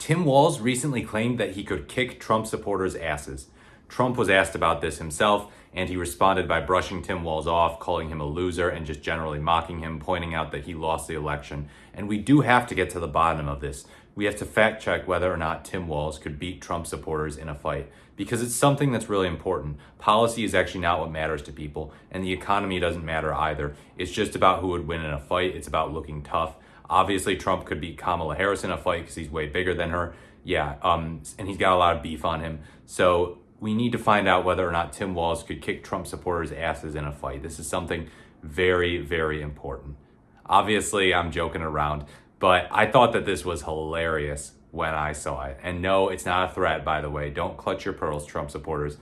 Tim Walz recently claimed that he could kick Trump supporters' asses. Trump was asked about this himself, and he responded by brushing Tim Walz off, calling him a loser, and just generally mocking him, pointing out that he lost the election. And we do have to get to the bottom of this. We have to fact check whether or not Tim Walz could beat Trump supporters in a fight, because it's something that's really important. Policy is actually not what matters to people, and the economy doesn't matter either. It's just about who would win in a fight. It's about looking tough. Obviously, Trump could beat Kamala Harris in a fight because he's way bigger than her. And he's got a lot of beef on him. So we need to find out whether or not Tim Walz could kick Trump supporters' asses in a fight. This is something very, very important. Obviously, I'm joking around, but I thought that this was hilarious when I saw it. And no, it's not a threat, by the way. Don't clutch your pearls, Trump supporters.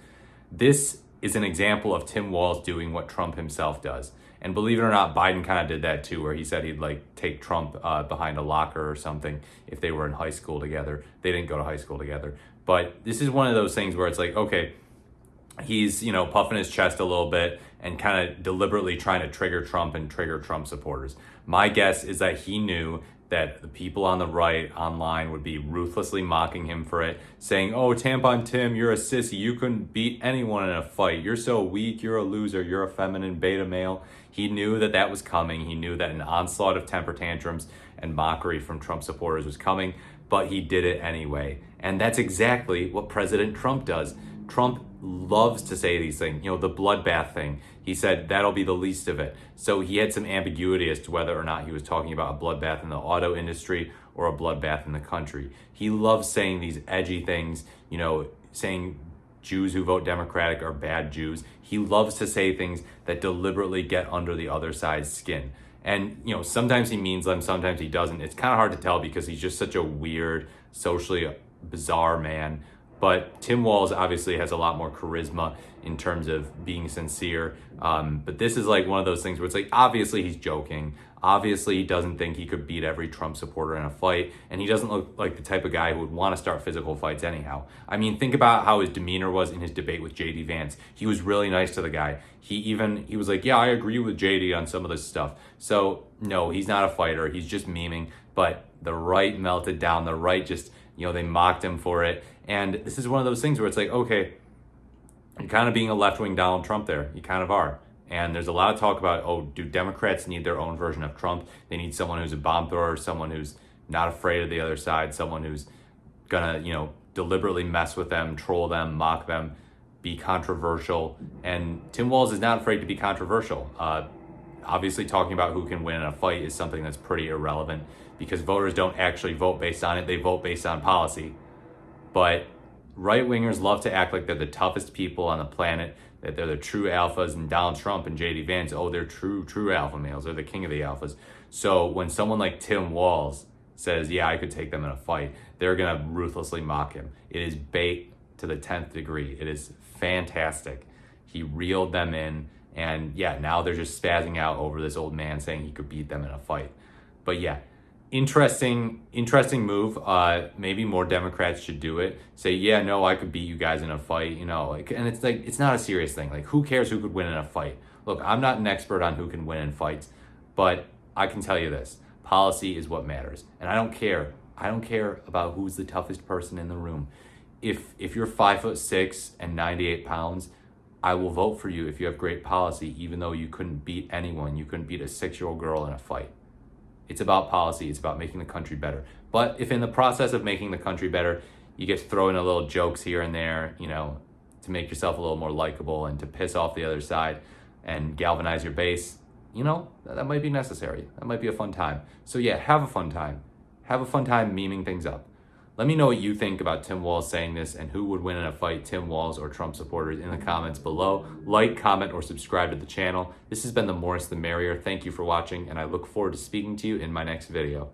This is an example of Tim Walz doing what Trump himself does. And believe it or not, Biden kind of did that too, where he said he'd take Trump behind a locker or something if they were in high school together. They didn't go to high school together. But this is one of those things where it's like, okay, he's, puffing his chest a little bit and kind of deliberately trying to trigger Trump and trigger Trump supporters. My guess is that he knew that the people on the right online would be ruthlessly mocking him for it, saying, oh, Tampon Tim, you're a sissy. You couldn't beat anyone in a fight. You're so weak. You're a loser. You're a feminine beta male. He knew that that was coming. He knew that an onslaught of temper tantrums and mockery from Trump supporters was coming, but he did it anyway. And that's exactly what President Trump does. Trump loves to say these things, the bloodbath thing. He said that'll be the least of it. So he had some ambiguity as to whether or not he was talking about a bloodbath in the auto industry or a bloodbath in the country. He loves saying these edgy things, saying Jews who vote Democratic are bad Jews. He loves to say things that deliberately get under the other side's skin. And, sometimes he means them, sometimes he doesn't. It's kind of hard to tell because he's just such a weird, socially bizarre man. But Tim Walz obviously has a lot more charisma in terms of being sincere. But this is like one of those things where it's like, obviously he's joking. Obviously he doesn't think he could beat every Trump supporter in a fight. And he doesn't look like the type of guy who would want to start physical fights anyhow. I mean, think about how his demeanor was in his debate with JD Vance. He was really nice to the guy. He was like, yeah, I agree with JD on some of this stuff. So no, he's not a fighter. He's just memeing. But the right melted down. The right just, they mocked him for it. And this is one of those things where it's like, okay, you're kind of being a left-wing Donald Trump there. You kind of are. And there's a lot of talk about, oh, do Democrats need their own version of Trump? They need someone who's a bomb thrower, someone who's not afraid of the other side, someone who's gonna, deliberately mess with them, troll them, mock them, be controversial. And Tim Walz is not afraid to be controversial. Obviously, talking about who can win in a fight is something that's pretty irrelevant because voters don't actually vote based on it. They vote based on policy. But right-wingers love to act like they're the toughest people on the planet, that they're the true alphas, and Donald Trump and JD Vance, oh, they're true alpha males. They're the king of the alphas. So when someone like Tim Walz says, yeah, I could take them in a fight, they're going to ruthlessly mock him. It is bait to the 10th degree. It is fantastic. He reeled them in, and yeah, now they're just spazzing out over this old man saying he could beat them in a fight. But yeah, interesting move. Maybe more Democrats should do it. Say, yeah, no, I could beat you guys in a fight, and it's like, it's not a serious thing. Like, who cares who could win in a fight? Look, I'm not an expert on who can win in fights, but I can tell you this, policy is what matters. And I don't care about who's the toughest person in the room. If you're 5'6" and 98 pounds, I will vote for you if you have great policy, even though you couldn't beat anyone. You couldn't beat a 6-year-old girl in a fight. It's about policy. It's about making the country better. But if in the process of making the country better, you get to throw in a little jokes here and there, to make yourself a little more likable and to piss off the other side and galvanize your base, that might be necessary. That might be a fun time. So yeah, have a fun time. Have a fun time memeing things up. Let me know what you think about Tim Walz saying this and who would win in a fight, Tim Walz or Trump supporters, in the comments below. Like, comment, or subscribe to the channel. This has been the More the Merrier. Thank you for watching, and I look forward to speaking to you in my next video.